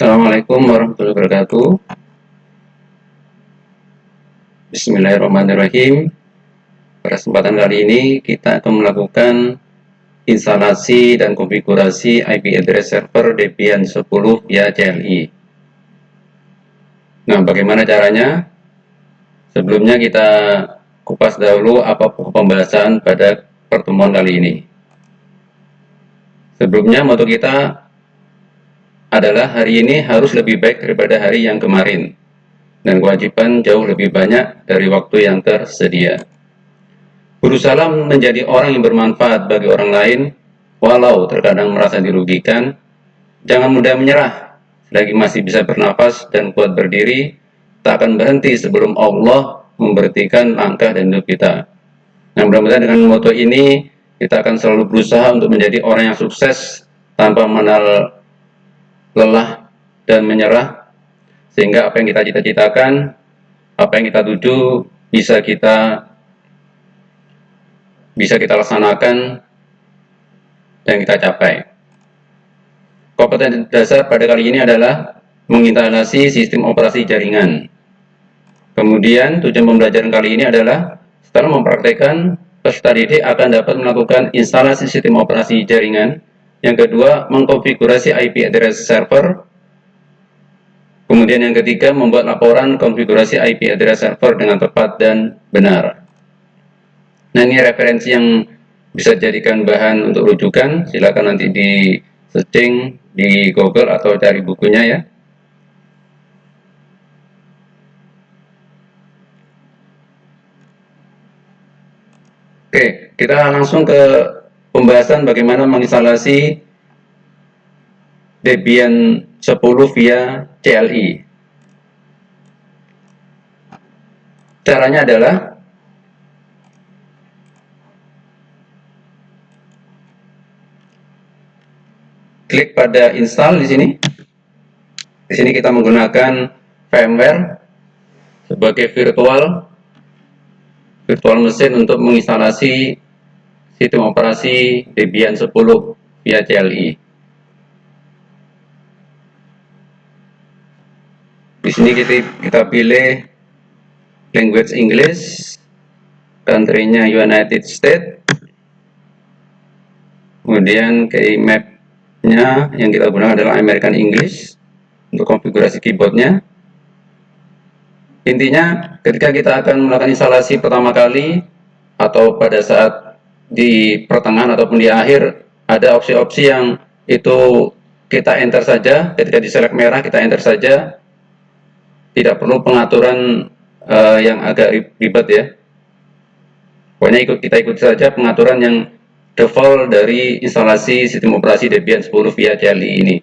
Assalamualaikum warahmatullahi wabarakatuh. Bismillahirrahmanirrahim. Pada kesempatan kali ini kita akan melakukan instalasi dan konfigurasi IP address server Debian 10 via CLI. Nah, bagaimana caranya? Sebelumnya kita kupas dahulu apa pembahasan pada pertemuan kali ini. Sebelumnya moto kita adalah hari ini harus lebih baik daripada hari yang kemarin, dan kewajiban jauh lebih banyak dari waktu yang tersedia. Berusaha menjadi orang yang bermanfaat bagi orang lain, walau terkadang merasa dirugikan. Jangan mudah menyerah, selagi masih bisa bernafas dan kuat berdiri, tak akan berhenti sebelum Allah memberhentikan langkah dan hidup kita. Nah, mudah-mudahan dengan moto ini, kita akan selalu berusaha untuk menjadi orang yang sukses tanpa mengenal lelah dan menyerah, sehingga apa yang kita cita-citakan, apa yang kita tuju bisa kita laksanakan dan kita capai. Kompetensi dasar pada kali ini adalah menginstalasi sistem operasi jaringan. Kemudian tujuan pembelajaran kali ini adalah setelah mempraktekkan, peserta didik akan dapat melakukan instalasi sistem operasi jaringan. Yang kedua, mengkonfigurasi IP address server. Kemudian yang ketiga, membuat laporan konfigurasi IP address server dengan tepat dan benar. Nah, ini referensi yang bisa jadikan bahan untuk rujukan. Silakan nanti di searching di Google atau cari bukunya ya. Oke, kita langsung ke pembahasan bagaimana menginstalasi Debian 10 via CLI. Caranya adalah klik pada install di sini. Di sini kita menggunakan VMware sebagai virtual mesin untuk menginstalasi sistem operasi Debian 10 via CLI. Di sini kita pilih language English, country-nya United States, kemudian key map-nya yang kita gunakan adalah American English untuk konfigurasi keyboardnya. Intinya, ketika kita akan melakukan instalasi pertama kali atau pada saat di pertengahan ataupun di akhir, ada opsi-opsi yang itu kita enter saja. Ketika di select merah kita enter saja, tidak perlu pengaturan yang agak ribet ya. Pokoknya kita ikuti saja pengaturan yang default dari instalasi sistem operasi Debian 10 via CLI ini.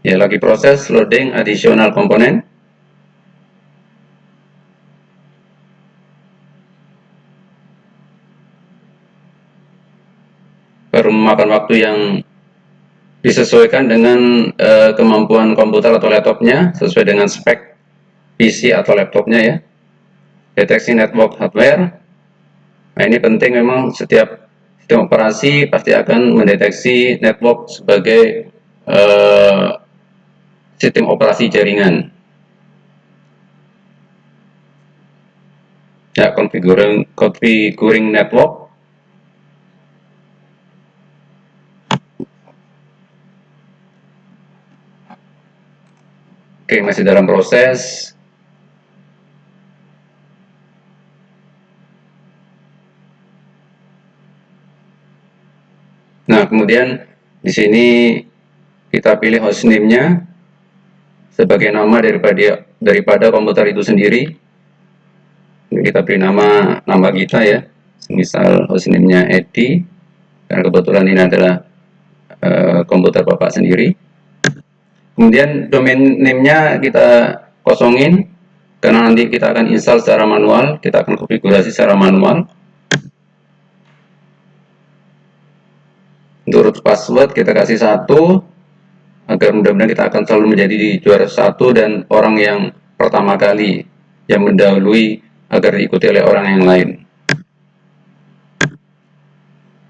Ya, lagi proses loading additional komponen. Baru memakan waktu yang disesuaikan dengan kemampuan komputer atau laptopnya, sesuai dengan spek PC atau laptopnya ya. Deteksi network hardware. Nah, ini penting, memang setiap sistem operasi pasti akan mendeteksi network sebagai sistem operasi jaringan. Ya, configuring network. Oke, masih dalam proses. Nah, kemudian di sini kita pilih hostname-nya sebagai nama daripada komputer itu sendiri. Ini kita beri nama kita ya. Misal hostname-nya Edi, karena kebetulan ini adalah komputer Bapak sendiri. Kemudian domain name-nya kita kosongin, karena nanti kita akan install secara manual, kita akan konfigurasi secara manual. Untuk root password kita kasih 1, agar mudah-mudahan kita akan selalu menjadi juara 1 dan orang yang pertama kali yang mendahului agar diikuti oleh orang yang lain.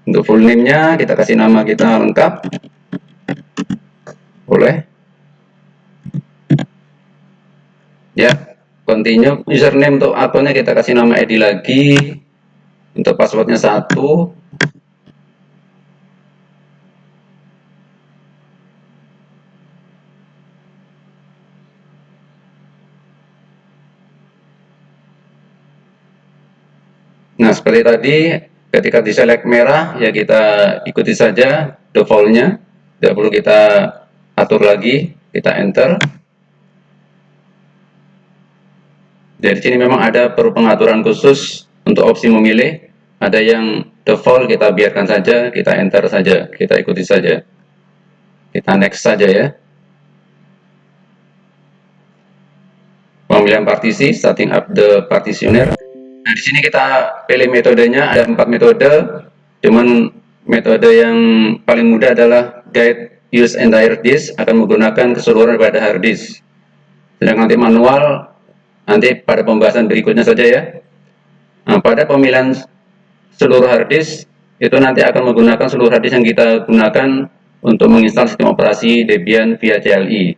Untuk full name-nya kita kasih nama kita lengkap, boleh. Ya, continue. Username untuk akunnya kita kasih nama Edi lagi. Untuk passwordnya 1. Nah, seperti tadi, ketika di select merah, ya kita ikuti saja default-nya. Tidak perlu kita atur lagi, kita enter. Jadi di sini memang ada perlu pengaturan khusus untuk opsi memilih. Ada yang default kita biarkan saja, kita enter saja, kita ikuti saja. Kita next saja ya. Pemilihan partisi, starting up the partitioner. Nah, di sini kita pilih metodenya, ada 4 metode. Cuman metode yang paling mudah adalah guide use entire disk, akan menggunakan keseluruhan pada hard disk. Sedangkan nanti manual, nanti pada pembahasan berikutnya saja ya. Nah, pada pemilihan seluruh hard disk, itu nanti akan menggunakan seluruh hard disk yang kita gunakan untuk menginstal sistem operasi Debian via CLI.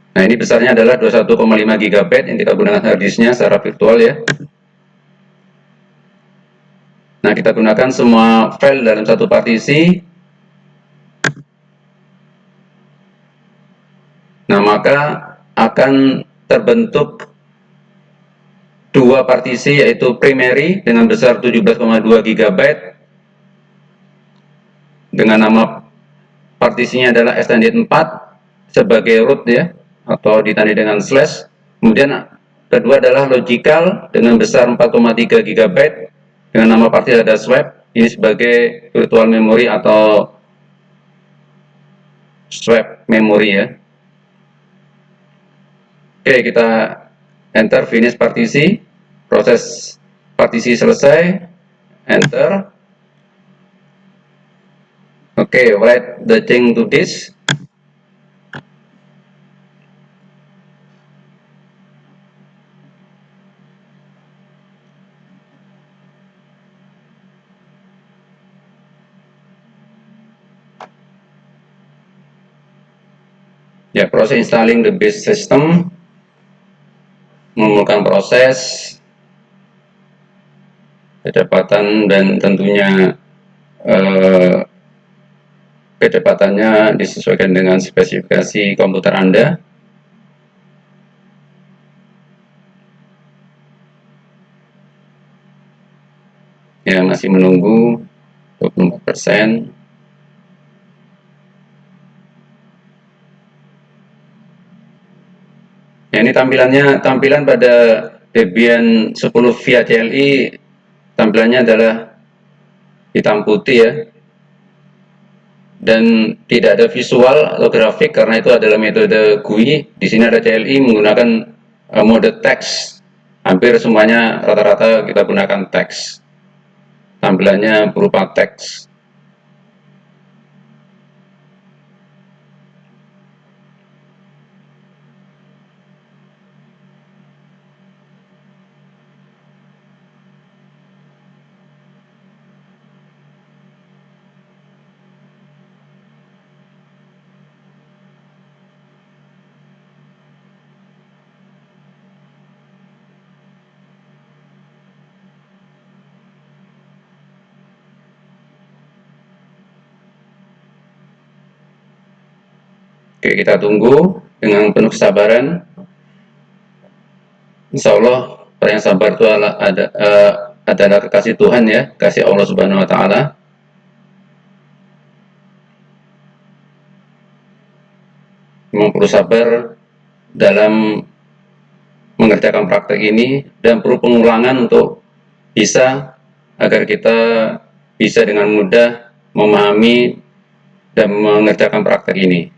Nah, ini besarnya adalah 21,5 GB yang kita gunakan hard disknya secara virtual ya. Nah, kita gunakan semua file dalam satu partisi. Nah, maka akan terbentuk dua partisi, yaitu primary dengan besar 17,2 GB dengan nama partisinya adalah extended 4 sebagai root ya, atau ditandai dengan slash. Kemudian kedua adalah logical dengan besar 4,3 GB dengan nama partisi ada swap, ini sebagai virtual memory atau swap memory ya. Oke, kita enter finish partisi, proses partisi selesai, enter. Oke, write the change to disk. Ya, proses installing the base system memerlukan proses kecepatan dan tentunya kecepatannya disesuaikan dengan spesifikasi komputer Anda. Ya, masih menunggu 24%. Ya, ini tampilan pada Debian 10 via CLI, tampilannya adalah hitam putih ya, dan tidak ada visual atau grafik karena itu adalah metode GUI. Di sini ada CLI menggunakan mode teks. Hampir semuanya rata-rata kita gunakan teks. Tampilannya berupa teks. Oke, kita tunggu dengan penuh kesabaran. Insya Allah orang yang sabar itu adalah kekasih Tuhan ya, kasih Allah Subhanahu Wa Taala. Memang perlu sabar dalam mengerjakan praktek ini dan perlu pengulangan untuk bisa agar kita bisa dengan mudah memahami dan mengerjakan praktek ini.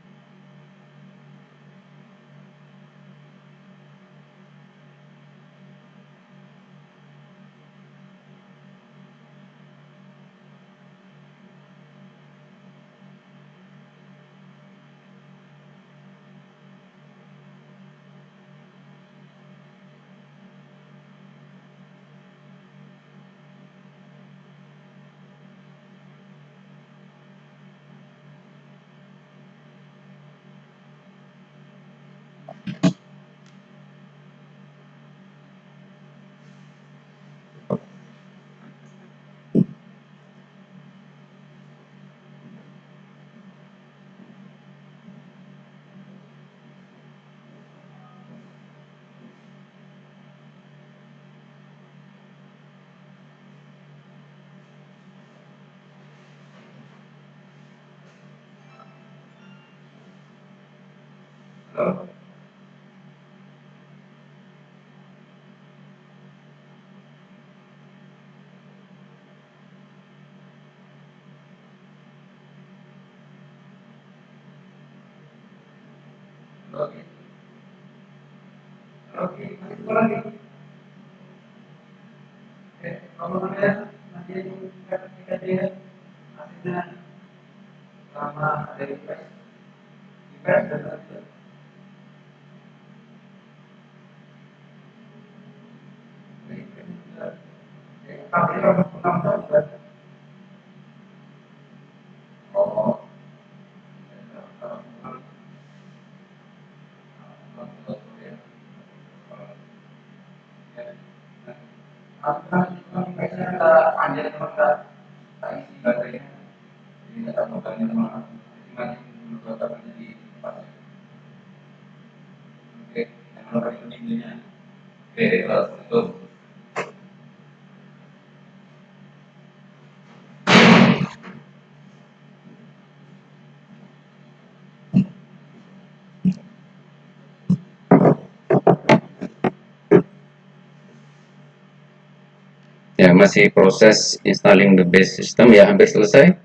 Ya, masih proses installing the base system, ya hampir selesai,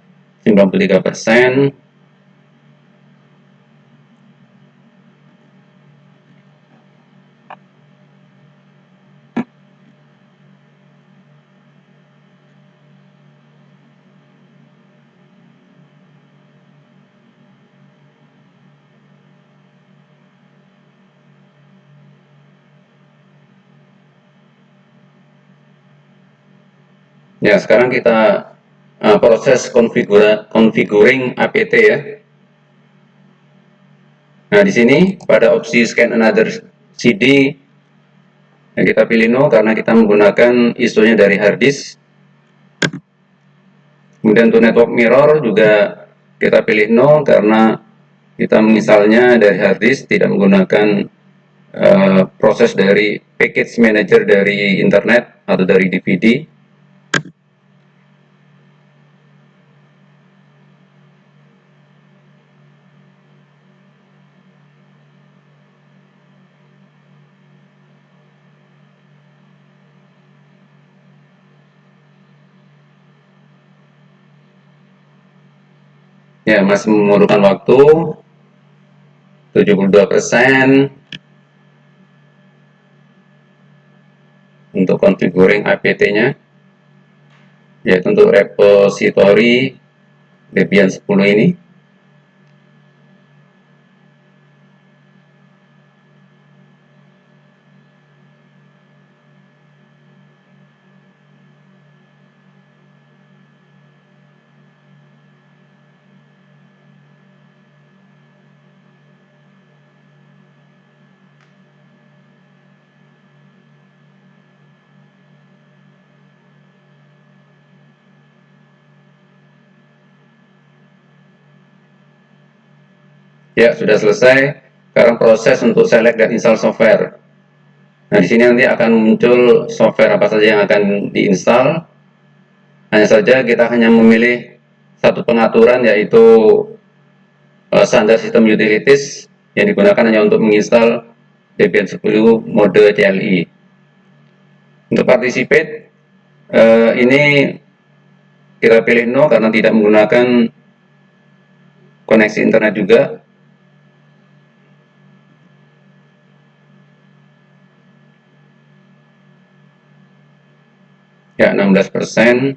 93%. Ya, sekarang kita proses configuring APT ya. Nah, di sini pada opsi scan another CD yang kita pilih no karena kita menggunakan ISO-nya dari hard disk. Kemudian untuk network mirror juga kita pilih no karena kita menginstalnya dari hard disk, tidak menggunakan proses dari package manager dari internet atau dari DVD. Ya, masih memerlukan waktu 72% untuk configuring APT-nya, yaitu untuk repository Debian 10 ini. Ya, sudah selesai. Sekarang proses untuk select dan install software. Nah, di sini nanti akan muncul software apa saja yang akan diinstal. Hanya saja kita hanya memilih satu pengaturan, yaitu standar sistem utilities yang digunakan hanya untuk menginstal Debian 10 mode CLI. Untuk participate, ini kita pilih no karena tidak menggunakan koneksi internet juga. Ya, 16%.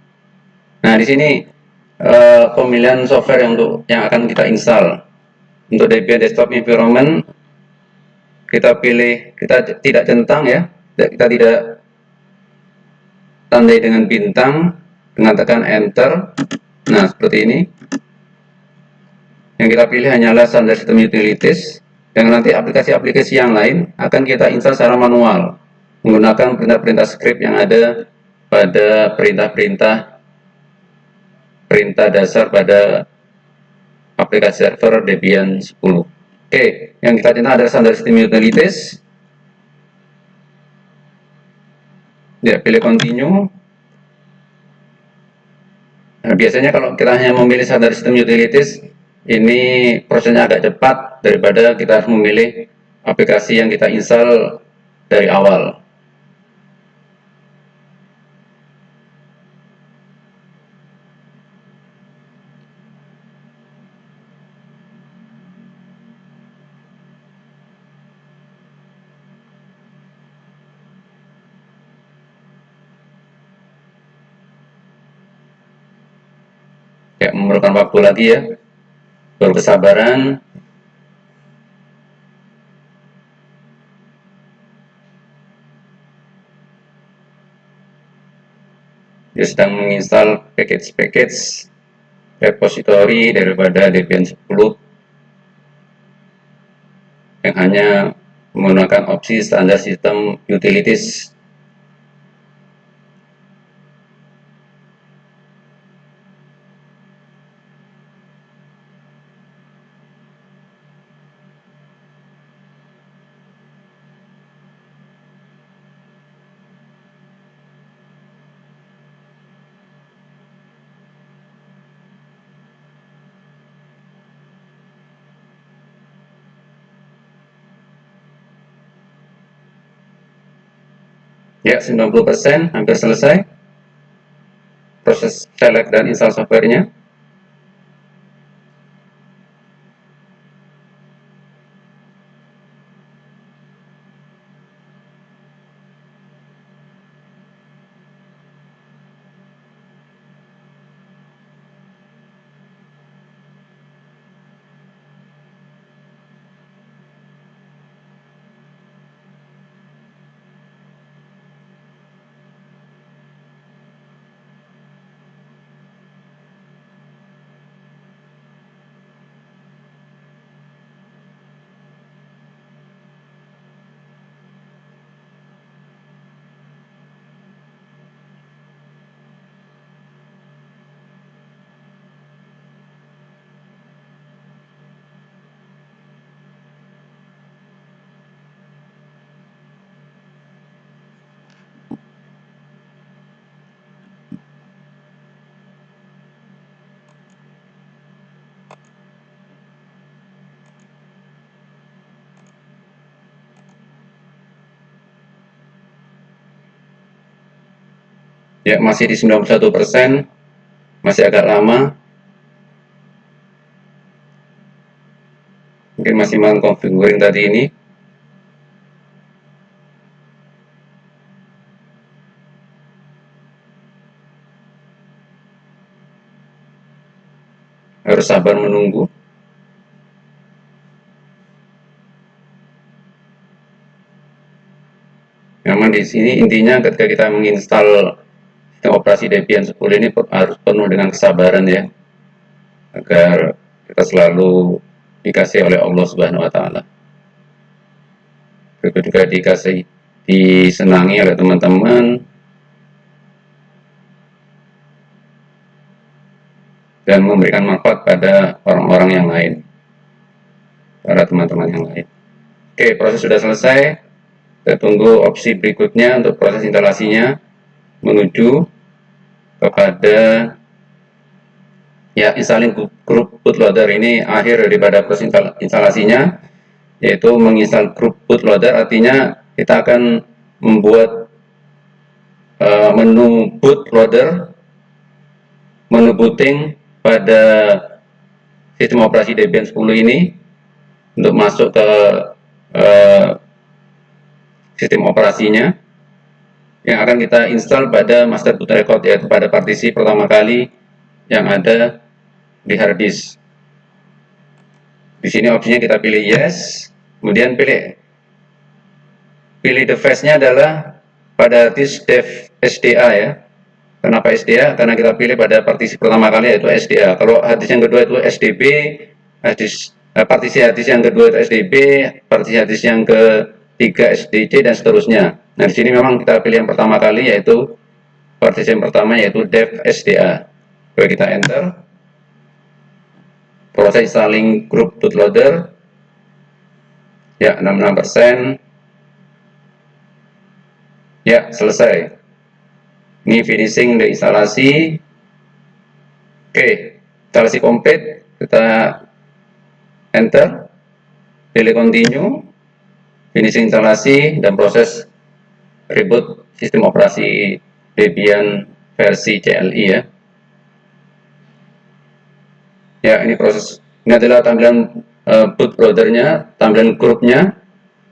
Nah, di sini pemilihan software yang akan kita install. Untuk Debian Desktop Environment, kita pilih, kita tidak centang ya, kita tidak tandai dengan bintang, dengan tekan enter. Nah, seperti ini. Yang kita pilih hanyalah standar sistem utilities, dan nanti aplikasi-aplikasi yang lain akan kita install secara manual menggunakan perintah-perintah script yang ada pada perintah dasar pada aplikasi server Debian 10. Oke, yang kita centang adalah standar sistem utilities. Ya, pilih continue. Nah, biasanya kalau kita hanya memilih standar sistem utilities, ini prosesnya agak cepat daripada kita harus memilih aplikasi yang kita install dari awal. Ya, memerlukan waktu lagi ya, berkesabaran. Dia sedang menginstal package-package repository daripada Debian 10 yang hanya menggunakan opsi standar sistem utilities. Ya, 90% hampir selesai proses select dan install softwarenya. Ya, masih di 91%, masih agak lama. Mungkin masih mengkonfiguring tadi ini. Harus sabar menunggu. Memang di sini intinya ketika kita menginstal sistem operasi Debian 10 ini harus penuh dengan kesabaran ya, agar kita selalu dikasih oleh Allah Subhanahu wa taala. Juga dikasih disenangi oleh teman-teman dan memberikan manfaat pada orang-orang yang lain, para teman-teman yang lain. Oke, proses sudah selesai. Kita tunggu opsi berikutnya untuk proses instalasinya menuju kepada ya installing grup bootloader. Ini akhir daripada proses instalasinya, yaitu menginstal grup bootloader. Artinya kita akan membuat menu bootloader, menu booting pada sistem operasi Debian 10 ini untuk masuk ke sistem operasinya yang akan kita install pada master boot record, yaitu pada partisi pertama kali yang ada di hard disk. Di sini opsinya kita pilih yes, kemudian pilih device-nya adalah pada disk dev SDA ya. Kenapa SDA? Karena kita pilih pada partisi pertama kali yaitu SDA. Kalau hard disk yang kedua itu SDB, partisi hard disk yang kedua itu SDB, partisi hard disk yang ketiga SDC dan seterusnya. Nah, di sini memang kita pilih yang pertama kali yaitu partisi yang pertama yaitu dev SDA. Coba kita enter. Proses installing group bootloader. Ya, 66%. Ya, selesai. Ini finishing dari instalasi. Oke, instalasi komplit. Kita enter, pilih continue, finishing instalasi, dan proses reboot sistem operasi Debian versi CLI ya. Ya, ini proses, ini adalah tampilan bootloadernya, tampilan grupnya.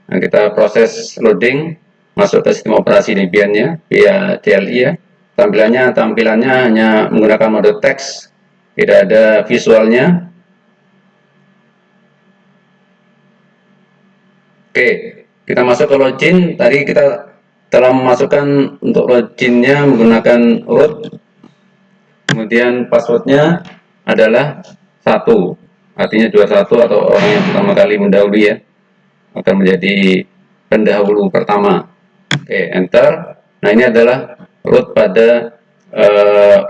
Nah, kita proses loading, masuk ke sistem operasi Debian-nya via CLI ya. Tampilannya hanya menggunakan mode teks, tidak ada visualnya. Oke, kita masuk ke login. Tadi kita telah memasukkan untuk loginnya menggunakan root, kemudian passwordnya adalah 1, artinya 21 atau orang yang pertama kali mendahului ya, akan menjadi pendahulu pertama. Oke, enter. Nah, ini adalah root pada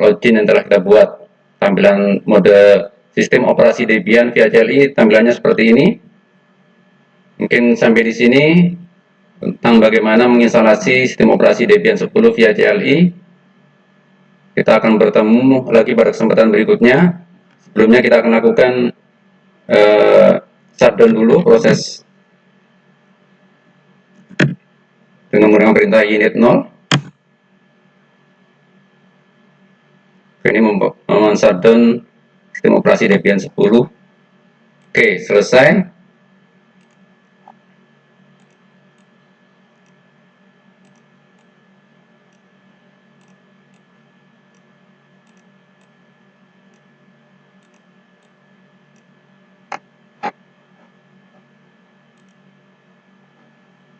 login yang telah kita buat. Tampilan mode sistem operasi Debian via CLI tampilannya seperti ini. Mungkin sampai di sini tentang bagaimana menginstalasi sistem operasi Debian 10 via CLI. Kita akan bertemu lagi pada kesempatan berikutnya. Sebelumnya kita akan lakukan shutdown dulu, proses dengan menggunakan perintah init 0. Ini shutdown sistem operasi Debian 10. Oke, selesai.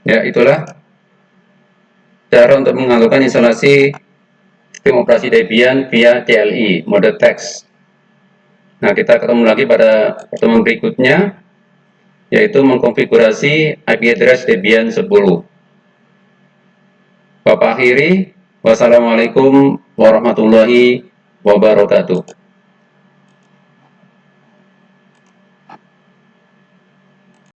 Ya, itulah cara untuk melakukan instalasi sistem operasi Debian via CLI, mode teks. Nah, kita ketemu lagi pada pertemuan berikutnya, yaitu mengkonfigurasi IP address Debian 10. Bapak akhiri, wassalamualaikum warahmatullahi wabarakatuh.